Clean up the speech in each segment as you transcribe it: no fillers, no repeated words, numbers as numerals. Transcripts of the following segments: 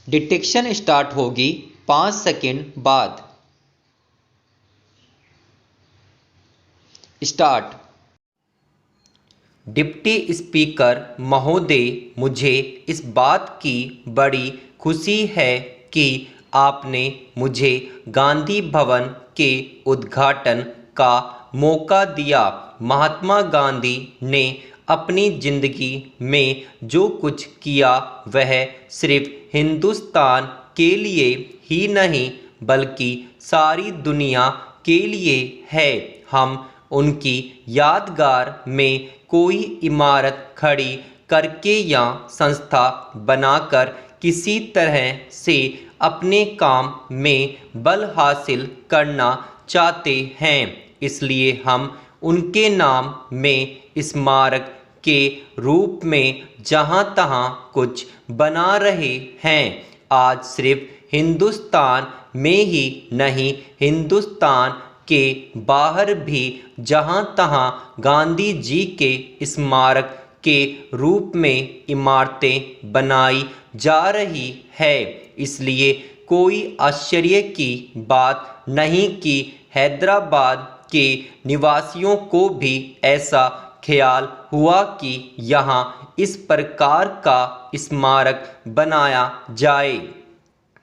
Detection start होगी 5 second बाद। Start. Deputy speaker महोदय, मुझे इस बात की बड़ी खुशी है कि आपने मुझे गांधी भवन के उद्घाटन का मौका दिया। महात्मा गांधी ने अपनी जिंदगी में जो कुछ किया वह सिर्फ हिंदुस्तान के लिए ही नहीं बल्कि सारी दुनिया के लिए है। हम उनकी यादगार में कोई इमारत खड़ी करके या संस्था बनाकर किसी तरह से अपने काम में बल हासिल करना चाहते हैं, इसलिए हम उनके नाम में स्मारक के रूप में जहाँ तहाँ कुछ बना रहे हैं। आज सिर्फ हिंदुस्तान में ही नहीं, हिंदुस्तान के बाहर भी जहाँ तहाँ गांधी जी के स्मारक के रूप में इमारतें बनाई जा रही है। इसलिए कोई आश्चर्य की बात नहीं कि हैदराबाद के निवासियों को भी ऐसा ख्याल हुआ कि यहाँ इस प्रकार का स्मारक बनाया जाए।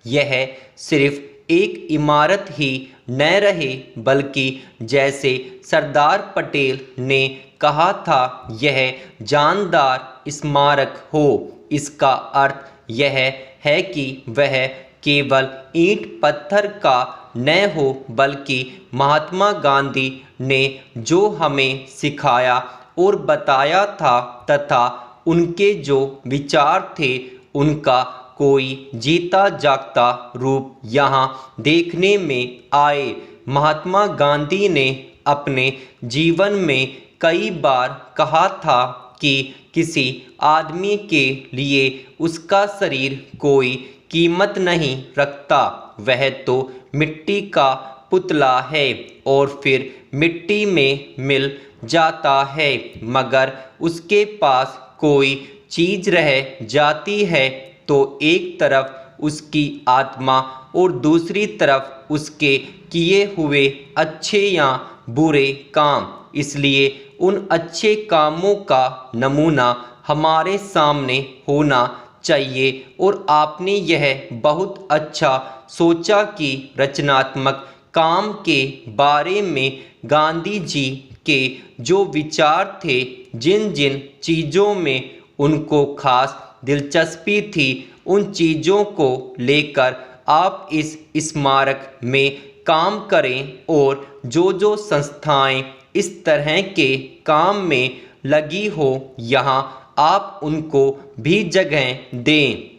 यह सिर्फ एक इमारत ही न रहे बल्कि जैसे सरदार पटेल ने कहा था, यह जानदार स्मारक हो। इसका अर्थ यह है कि वह केवल ईंट पत्थर का न हो बल्कि महात्मा गांधी ने जो हमें सिखाया और बताया था तथा उनके जो विचार थे उनका कोई जीता जागता रूप यहाँ देखने में आए। महात्मा गांधी ने अपने जीवन में कई बार कहा था कि किसी आदमी के लिए उसका शरीर कोई कीमत नहीं रखता, वह तो मिट्टी का पुतला है और फिर मिट्टी में मिल जाता है, मगर उसके पास कोई चीज़ रह जाती है तो एक तरफ उसकी आत्मा और दूसरी तरफ उसके किए हुए अच्छे या बुरे काम। इसलिए उन अच्छे कामों का नमूना हमारे सामने होना चाहिए और आपने यह बहुत अच्छा सोचा कि रचनात्मक काम के बारे में गांधी जी के जो विचार थे, जिन जिन चीज़ों में उनको खास दिलचस्पी थी, उन चीज़ों को लेकर आप इस स्मारक में काम करें और जो जो संस्थाएं इस तरह के काम में लगी हो यहाँ आप उनको भी जगह दें।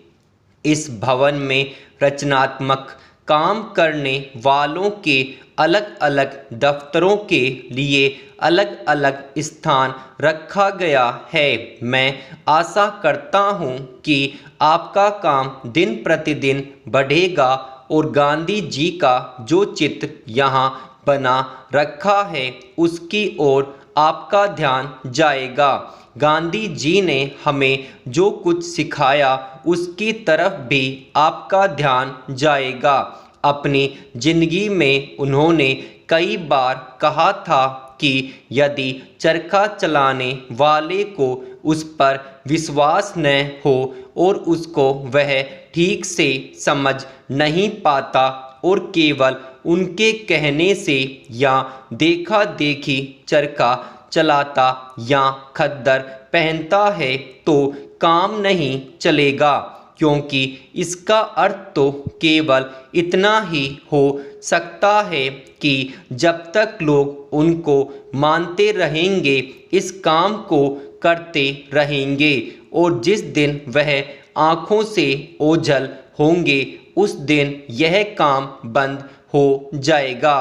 इस भवन में रचनात्मक काम करने वालों के अलग अलग दफ्तरों के लिए अलग अलग स्थान रखा गया है। मैं आशा करता हूँ कि आपका काम दिन प्रतिदिन बढ़ेगा और गांधी जी का जो चित्र यहाँ बना रखा है उसकी ओर आपका ध्यान जाएगा। गांधी जी ने हमें जो कुछ सिखाया उसकी तरफ भी आपका ध्यान जाएगा। अपनी जिंदगी में उन्होंने कई बार कहा था कि यदि चरखा चलाने वाले को उस पर विश्वास न हो और उसको वह ठीक से समझ नहीं पाता और केवल उनके कहने से या देखा देखी चरखा चलाता या खद्दर पहनता है तो काम नहीं चलेगा, क्योंकि इसका अर्थ तो केवल इतना ही हो सकता है कि जब तक लोग उनको मानते रहेंगे इस काम को करते रहेंगे और जिस दिन वह आँखों से ओझल होंगे उस दिन यह काम बंद हो जाएगा।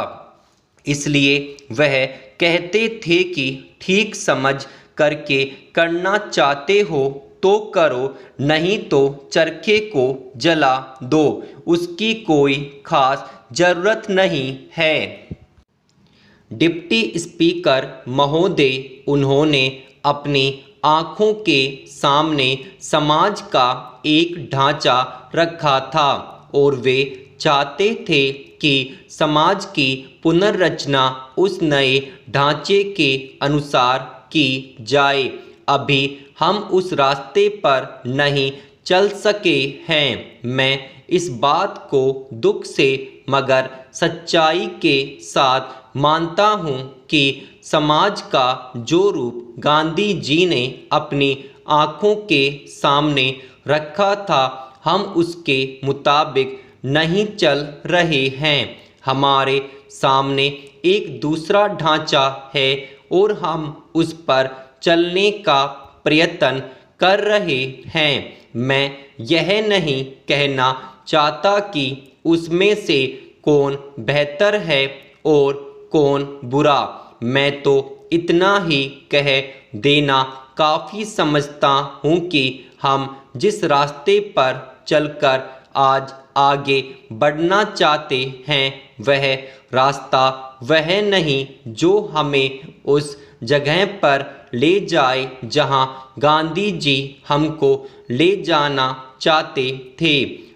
इसलिए वह कहते थे कि ठीक समझ करके करना चाहते हो तो करो, नहीं तो चरखे को जला दो, उसकी कोई खास जरूरत नहीं है। डिप्टी स्पीकर महोदय, उन्होंने अपनी आँखों के सामने समाज का एक ढांचा रखा था और वे चाहते थे कि समाज की पुनर्रचना उस नए ढांचे के अनुसार की जाए। अभी हम उस रास्ते पर नहीं चल सके हैं। मैं इस बात को दुख से मगर सच्चाई के साथ मानता हूँ कि समाज का जो रूप गांधी जी ने अपनी आँखों के सामने रखा था, हम उसके मुताबिक नहीं चल रहे हैं। हमारे सामने एक दूसरा ढांचा है और हम उस पर चलने का प्रयत्न कर रहे हैं। मैं यह नहीं कहना चाहता कि उसमें से कौन बेहतर है और कौन बुरा। मैं तो इतना ही कह देना काफ़ी समझता हूँ कि हम जिस रास्ते पर चलकर आज आगे बढ़ना चाहते हैं, वह रास्ता वह नहीं जो हमें उस जगह पर ले जाए जहां गांधी जी हमको ले जाना चाहते थे।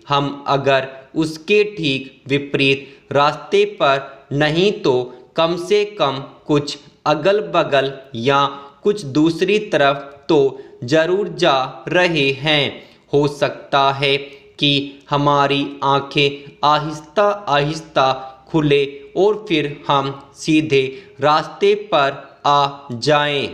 हम अगर उसके ठीक विपरीत रास्ते पर नहीं तो कम से कम कुछ अगल बगल या कुछ दूसरी तरफ तो जरूर जा रहे हैं। हो सकता है कि हमारी आंखें आहिस्ता आहिस्ता खुले और फिर हम सीधे रास्ते पर आ जाएं।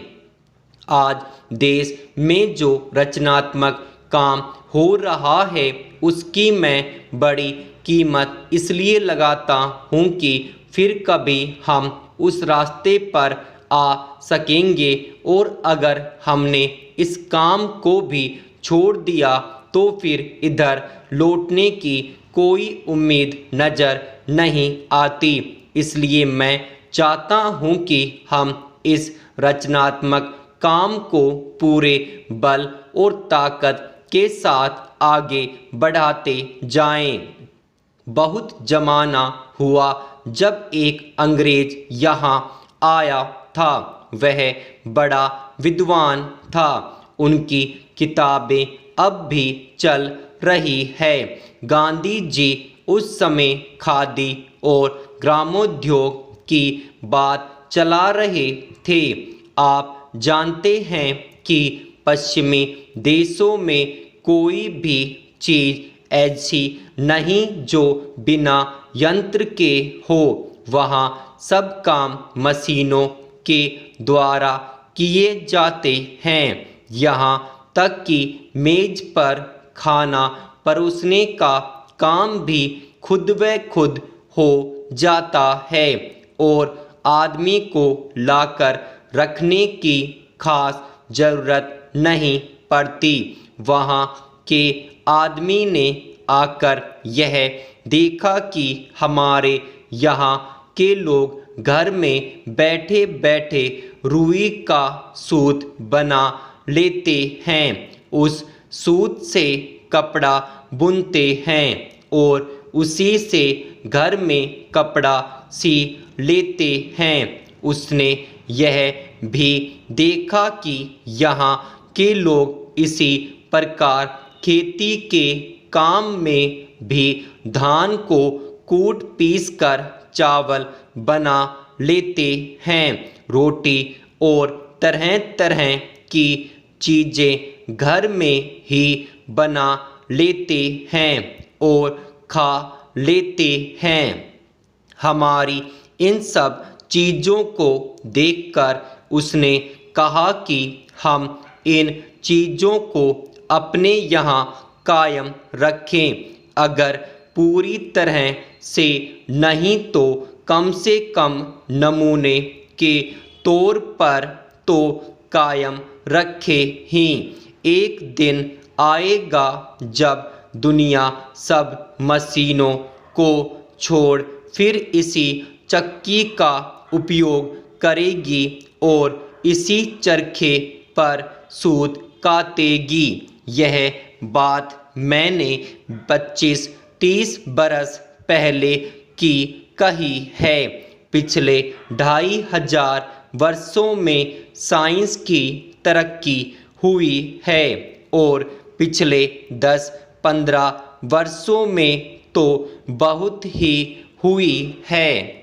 आज देश में जो रचनात्मक काम हो रहा है, उसकी मैं बड़ी कीमत इसलिए लगाता हूँ कि फिर कभी हम उस रास्ते पर आ सकेंगे, और अगर हमने इस काम को भी छोड़ दिया तो फिर इधर लौटने की कोई उम्मीद नज़र नहीं आती। इसलिए मैं चाहता हूँ कि हम इस रचनात्मक काम को पूरे बल और ताकत के साथ आगे बढ़ाते जाएं। बहुत जमाना हुआ जब एक अंग्रेज यहाँ आया था। वह बड़ा विद्वान था। उनकी किताबें अब भी चल रही है। गांधी जी उस समय खादी और ग्रामोद्योग की बात चला रहे थे। आप जानते हैं कि पश्चिमी देशों में कोई भी चीज़ ऐसी नहीं जो बिना यंत्र के हो। वहाँ सब काम मशीनों के द्वारा किए जाते हैं। यहाँ तक कि मेज पर खाना परोसने का काम भी खुद व खुद हो जाता है और आदमी को लाकर रखने की खास ज़रूरत नहीं पड़ती। वहाँ के आदमी ने आकर यह देखा कि हमारे यहाँ के लोग घर में बैठे बैठे रुई का सूत बना लेते हैं, उस सूत से कपड़ा बुनते हैं और उसी से घर में कपड़ा सी लेते हैं। उसने यह भी देखा कि यहाँ के लोग इसी प्रकार खेती के काम में भी धान को कूट पीस कर चावल बना लेते हैं। रोटी और तरह तरह की चीज़ें घर में ही बना लेते हैं और खा लेते हैं। हमारी इन सब चीज़ों को देखकर उसने कहा कि हम इन चीज़ों को अपने यहाँ कायम रखें। अगर पूरी तरह से नहीं तो कम से कम नमूने के तौर पर तो कायम रखे ही। एक दिन आएगा जब दुनिया सब मशीनों को छोड़ फिर इसी चक्की का उपयोग करेगी और इसी चरखे पर सूत काटेगी। यह बात मैंने 25-30 बरस पहले की कही है। पिछले 2500 वर्षों में साइंस की तरक्की हुई है और पिछले 10-15 वर्षों में तो बहुत ही हुई है।